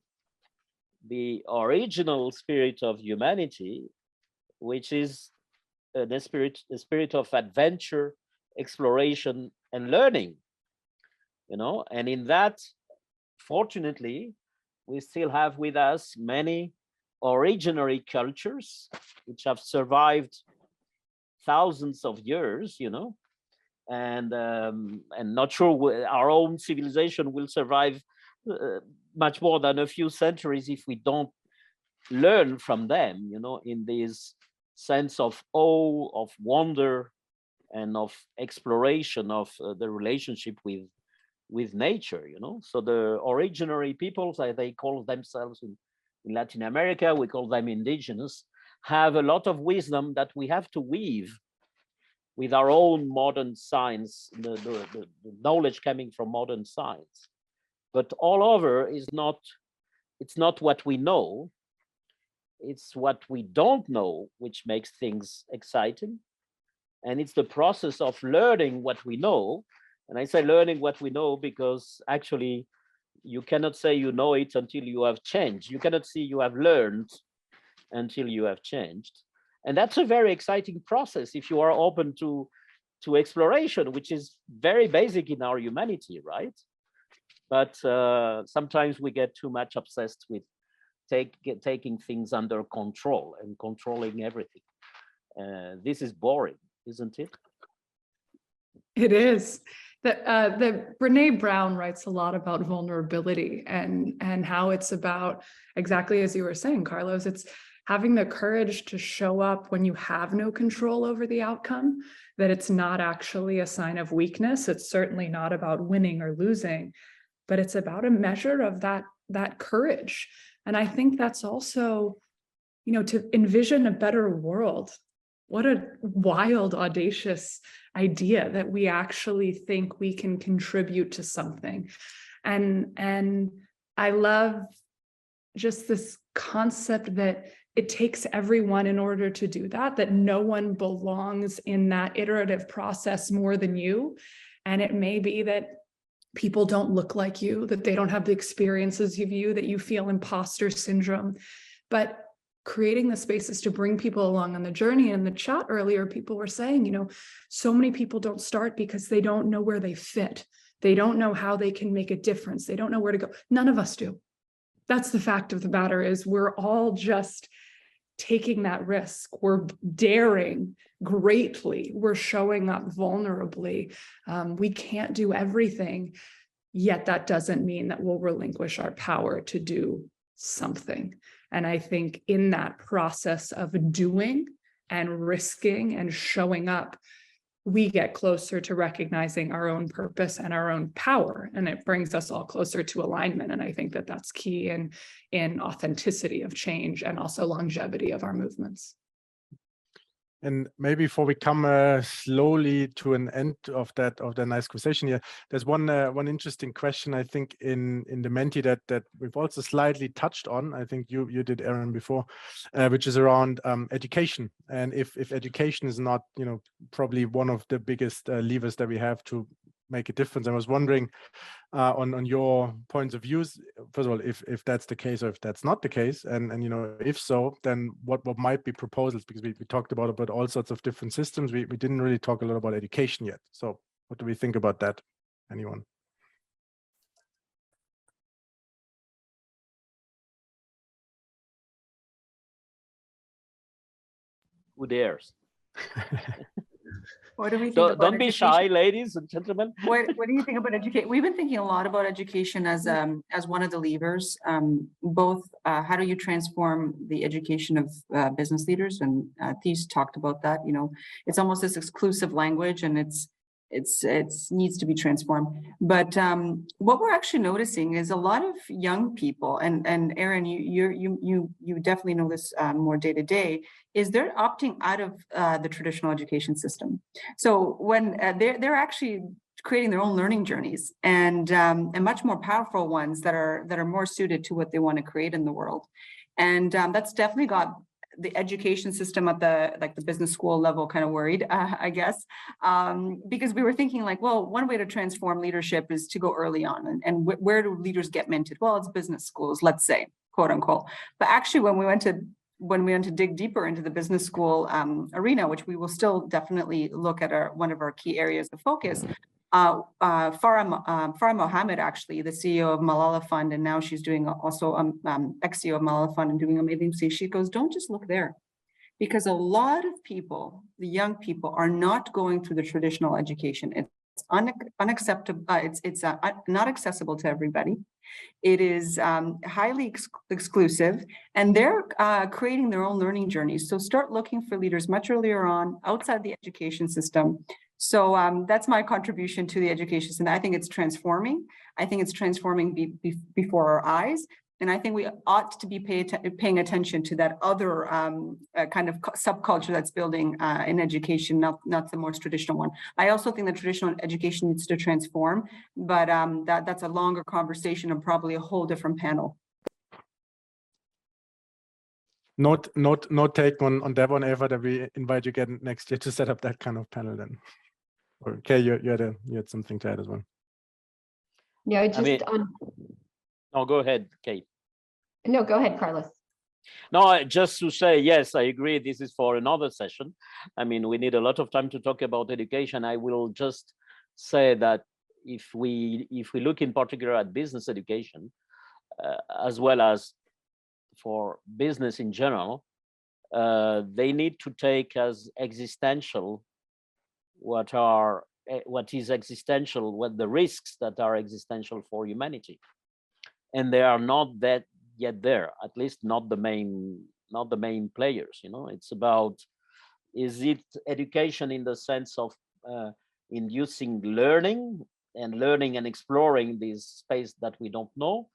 S5: the original spirit of humanity, which is the spirit of adventure, exploration, and learning. And in that, fortunately, we still have with us many originary cultures which have survived thousands of years, and not sure our own civilization will survive much more than a few centuries if we don't learn from them, in this sense of awe, of wonder, and of exploration of the relationship with nature, So the originary peoples, as they call themselves in Latin America, we call them indigenous, have a lot of wisdom that we have to weave with our own modern science, the knowledge coming from modern science. But all over it's not what we know, it's what we don't know, which makes things exciting. And it's the process of learning what we know. And I say learning what we know because actually you cannot say you know it until you have changed. You cannot see you have learned until you have changed. And that's a very exciting process if you are open to exploration, which is very basic in our humanity, right? But sometimes we get too much obsessed with taking things under control and controlling everything. This is boring, isn't it?
S4: It is. The Brené Brown writes a lot about vulnerability and how it's about, exactly as you were saying, Carlos, it's having the courage to show up when you have no control over the outcome, that it's not actually a sign of weakness. It's certainly not about winning or losing, but it's about a measure of that courage. And I think that's also, to envision a better world. What a wild, audacious idea that we actually think we can contribute to something. And I love just this concept that it takes everyone in order to do that no one belongs in that iterative process more than you. And it may be that people don't look like you, that they don't have the experiences of you, that you feel imposter syndrome. But creating the spaces to bring people along on the journey. In the chat earlier, people were saying, you know, so many people don't start because they don't know where they fit. They don't know how they can make a difference. They don't know where to go. None of us do. That's the fact of the matter, is we're all just taking that risk. We're daring greatly. We're showing up vulnerably. We can't do everything, yet that doesn't mean that we'll relinquish our power to do something. And I think in that process of doing and risking and showing up, we get closer to recognizing our own purpose and our own power, and it brings us all closer to alignment. And I think that that's key in authenticity of change and also longevity of our movements.
S1: And maybe before we come slowly to an end of that nice conversation here, there's one interesting question, I think, in the Menti that we've also slightly touched on. I think you did, Erin, before, which is around education, and if education is not, you know, probably one of the biggest levers that we have to make a difference. I was wondering on your points of views, first of all, if that's the case or if that's not the case, and you know, if so, then what might be proposals, because we talked about all sorts of different systems. We didn't really talk a lot about education yet. So what do we think about that? Anyone?
S5: Who dares?
S3: What do we think about
S5: Don't be
S3: education?
S5: shy, ladies and gentlemen.
S3: What do you think about education? We've been thinking a lot about education as one of the levers. Both how do you transform the education of business leaders, and Thijs talked about that. You know, it's almost this exclusive language, and it's needs to be transformed. But what we're actually noticing is a lot of young people, and Erin, you definitely know this more day to day, is they're opting out of the traditional education system. So when they're actually creating their own learning journeys, and much more powerful ones that are more suited to what they want to create in the world. And that's definitely got the education system at the business school level kind of worried, I guess, because we were thinking like, well, one way to transform leadership is to go early on, and where do leaders get mentored? Well, it's business schools, let's say, quote unquote. But actually, when we went to dig deeper into the business school arena, which we will still definitely look at one of our key areas of focus, Farah Mohammed, actually, the CEO of Malala Fund, and now she's doing also ex-CEO of Malala Fund and doing amazing things. She goes, don't just look there, because a lot of people, the young people, are not going through the traditional education. It's unacceptable. It's not accessible to everybody. It is highly exclusive, and they're creating their own learning journeys. So start looking for leaders much earlier on outside the education system. So that's my contribution to the education system. I think it's transforming. I think it's transforming before our eyes. And I think we ought to be paying attention to that other kind of subculture that's building in education, not the more traditional one. I also think the traditional education needs to transform, but that's a longer conversation and probably a whole different panel.
S1: No take on that one, Eva, that we invite you again next year to set up that kind of panel then. Okay, you had something to add as well.
S6: Yeah,
S5: No, go ahead, Kate.
S6: No, go ahead, Carlos.
S5: No, just to say, yes, I agree. This is for another session. I mean, we need a lot of time to talk about education. I will just say that if we look in particular at business education, as well as for business in general, they need to take as existential what is existential, what the risks that are existential for humanity, and they are not that yet there, at least not the main players. You know, it's about, is it education in the sense of inducing learning and exploring this space that we don't know?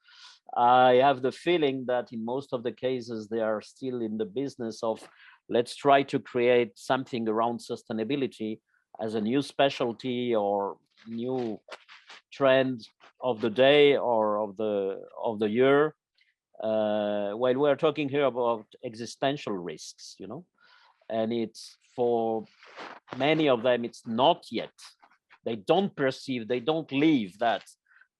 S5: I have the feeling that in most of the cases they are still in the business of, let's try to create something around sustainability as a new specialty or new trend of the day or of the year, while we're talking here about existential risks, you know, and it's, for many of them, it's not yet, they don't perceive, they don't live that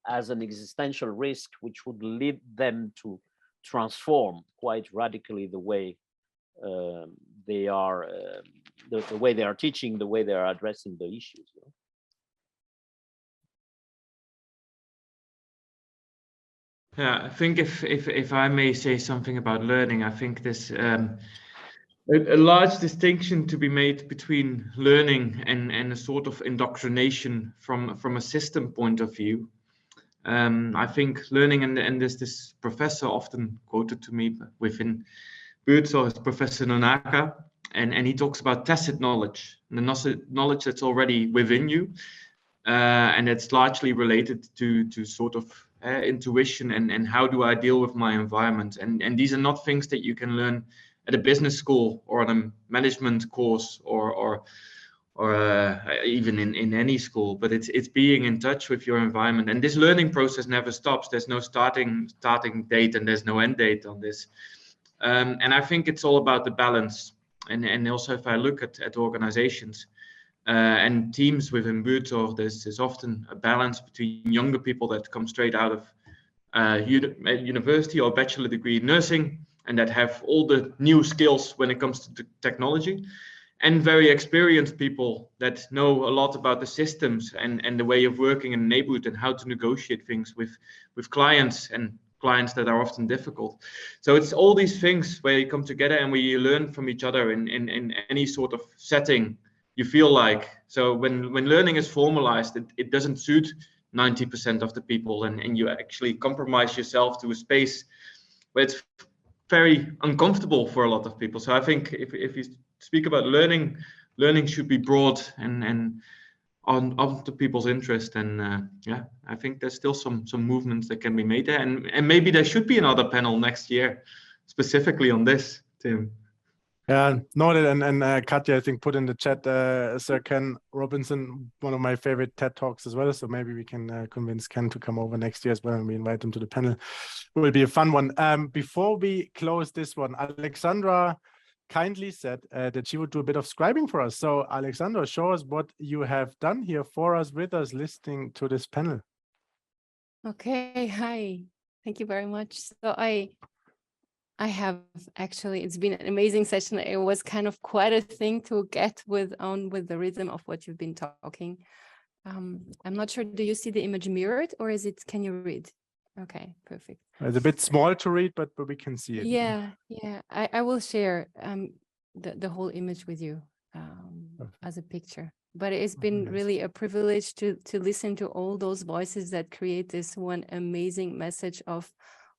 S5: as an existential risk, which would lead them to transform quite radically the way they are, the way they are teaching, the way they are addressing the issues. You know?
S2: Yeah, I think if I may say something about learning, I think there's a large distinction to be made between learning and a sort of indoctrination from a system point of view. I think learning, and there's this professor often quoted to me within Buurtzorg, is Professor Nonaka, and he talks about tacit knowledge, the knowledge that's already within you, and it's largely related to sort of intuition and how do I deal with my environment, and these are not things that you can learn at a business school or on a management course or even in any school, but it's being in touch with your environment. And this learning process never stops. There's no starting date and there's no end date on this. And I think it's all about the balance. And also if I look at organizations and teams within Buurtzorg, there's often a balance between younger people that come straight out of university or bachelor degree in nursing, and that have all the new skills when it comes to technology, and very experienced people that know a lot about the systems and the way of working in a neighborhood and how to negotiate things with clients, and clients that are often difficult. So it's all these things where you come together and where you learn from each other in any sort of setting you feel like. So when learning is formalized, it doesn't suit 90% of the people, and you actually compromise yourself to a space where it's very uncomfortable for a lot of people. So I think if you speak about learning should be broad and on to people's interest. And yeah, I think there's still some movements that can be made there, and maybe there should be another panel next year specifically on this, Tim.
S1: Yeah, noted. And Katja, I think, put in the chat Sir Ken Robinson, one of my favorite TED Talks as well. So maybe we can convince Ken to come over next year as well, and we invite him to the panel. It will be a fun one. Before we close this one, Alexandra kindly said that she would do a bit of scribing for us. So Alexandra, show us what you have done here for us, with us, listening to this panel.
S7: Okay, hi. Thank you very much. So I have actually, it's been an amazing session. It was kind of quite a thing to get with the rhythm of what you've been talking. I'm not sure, do you see the image mirrored, or is it, can you read? Okay, perfect.
S1: It's a bit small to read, but we can see it.
S7: Yeah. I will share the whole image with you as a picture. But it's been really a privilege to listen to all those voices that create this one amazing message of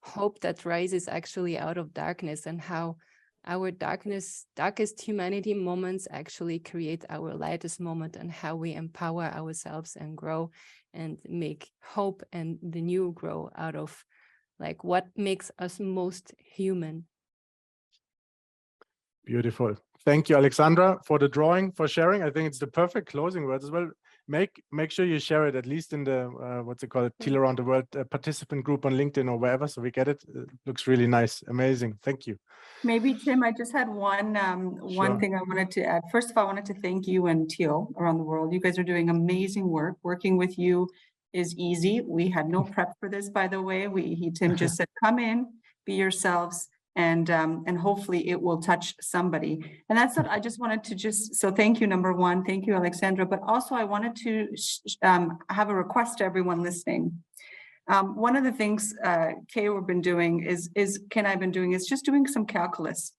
S7: hope that rises actually out of darkness, and how our darkest humanity moments actually create our lightest moment, and how we empower ourselves and grow and make hope and the new grow out of like what makes us most human.
S1: Beautiful. Thank you, Alexandra, for the drawing, for sharing. I think it's the perfect closing words as well. Make sure you share it, at least in the what's it called, Teal Around the World participant group on LinkedIn or wherever, so we get it. It looks really nice. Amazing. Thank you.
S3: Maybe, Tim, I just had one
S1: Sure.
S3: thing I wanted to add. First of all, I wanted to thank you and Teal Around the World. You guys are doing amazing work. Working with you is easy. We had no prep for this, by the way. Tim just said, come in, be yourselves, and hopefully it will touch somebody. And that's what I just wanted to so thank you, number one. Thank you, Alexandra. But also I wanted to have a request to everyone listening. One of the things Kaye we've been doing is just doing some calculus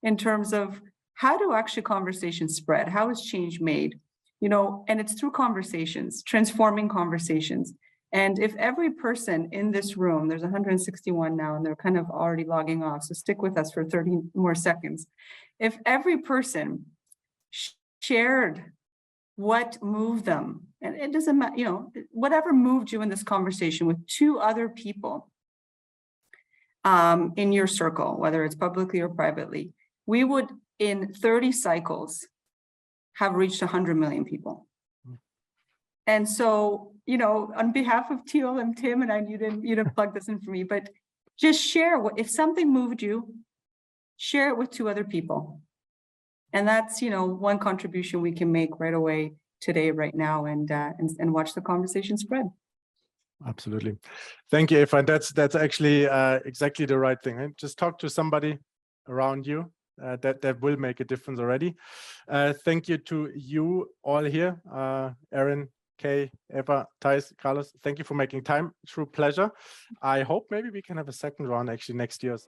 S3: in terms of how do actually conversations spread? How is change made? You know, and it's through conversations, transforming conversations. And if every person in this room, there's 161 now, and they're kind of already logging off, so stick with us for 30 more seconds. If every person shared what moved them, and it doesn't matter, you know, whatever moved you in this conversation with two other people in your circle, whether it's publicly or privately, we would, in 30 cycles, have reached 100 million people. And so, you know, on behalf of Teal and Tim, and you didn't plug this in for me, but just share if something moved you, share it with two other people. And that's, you know, one contribution we can make right away today, right now, and watch the conversation spread.
S1: Absolutely. Thank you, Eva. That's actually exactly the right thing. Right? Just talk to somebody around you. That will make a difference already. Thank you to you all here, Erin, Kaye, Eva, Thijs, Carlos. Thank you for making time. True pleasure. I hope maybe we can have a second round actually next year.